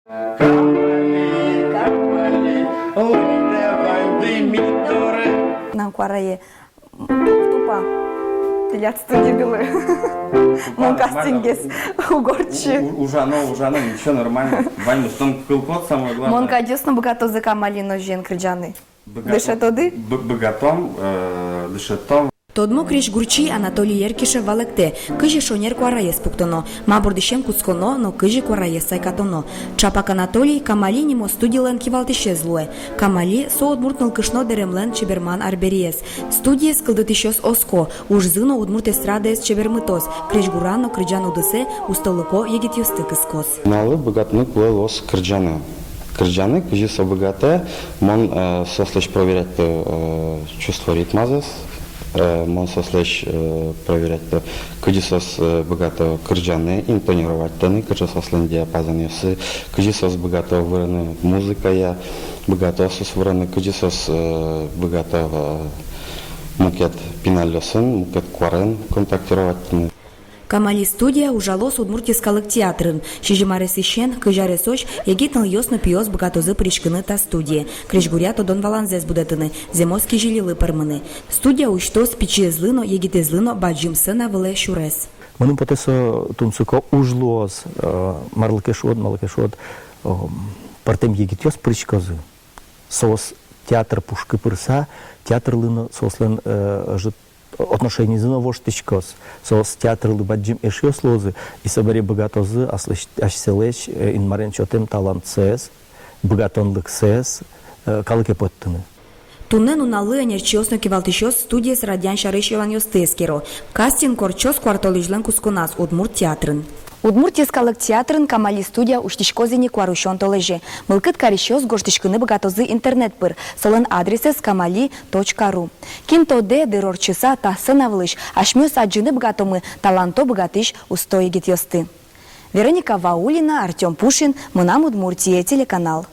Нам кварае тупа телят студии мон кастингес угорчи. Ужано, ничего нормально. Вань, что кылкот самое главное. Мон кадесно богато за камалино жен крыджаны. Дышетоды? Богатом, дышетом. Тодмо креш гурчи Анатолий Еркише валекте, кыжи шонер кварае спуктоно, мабурдишем куцконо, но кыжи кварае сайкатоно. Чапак Анатолий Камали нимо студилен кивалтише злое. Камали соодмуртнул кышно деремлен чеберман арбериес. Студия скылдытишес оско, уж зыно удмурт эстрадес чебермытос, креш гурано крыджан удысе, устолыко егит юстык искос. Налы богатнык лос крыджаны. Крыджаны, кыжи со богате, мон сослечь проверять чувство ритмазес. Мон сослечь проверять кыжисос богато крыджаны, интонировать тоны, кыжисос диапазон ясы, кыжисос богато выраны музыка я, богато сос выраны, кыжисос богато мукет пиналёсын, мукет кварен контактировать. Камали студия ужалос удмуртискалык театрын. Шижимарес ищен, кыжаре соч, егитныл ёсно пиос богатозы пришкыны та студия. Крежгуря тодон валанзес будетыны, земоски жилилы пармыны. Студия учтос пичи злыно, егите злыно, баджим сына выле шурес. Мыным потесо тунцуко ужлоз, марлыкешот, партем егитёс пришкозы. Сос театр пушкы пырса, театр лыно сослен жит отношения зыно воштичкос, сос театр лыбаджим эшиос лозы, и собаре богатозы ашлеч инмарен чотем талант сес, богатонлык сес, калыке поттыны. Тунен уналы энерчиосно кивалтишос студия с радян шарышеван ёстескеро. Кастинг корчос квартолижлен кускунас удмурт театрын. Удмуртискалык театрын Камали студия уштишкозини кварушон толеже. Мылкыт каришёс гоштишкыны богатозы интернет пыр. Солын адресес kamali.ru. Кинтоде дырорчыса тахсына вылыш. Ашмёс аджыны богатомы таланто богатыш устой егит ёсты. Вероника Ваулина, Артем Пушин, Мынам Удмуртия, телеканал.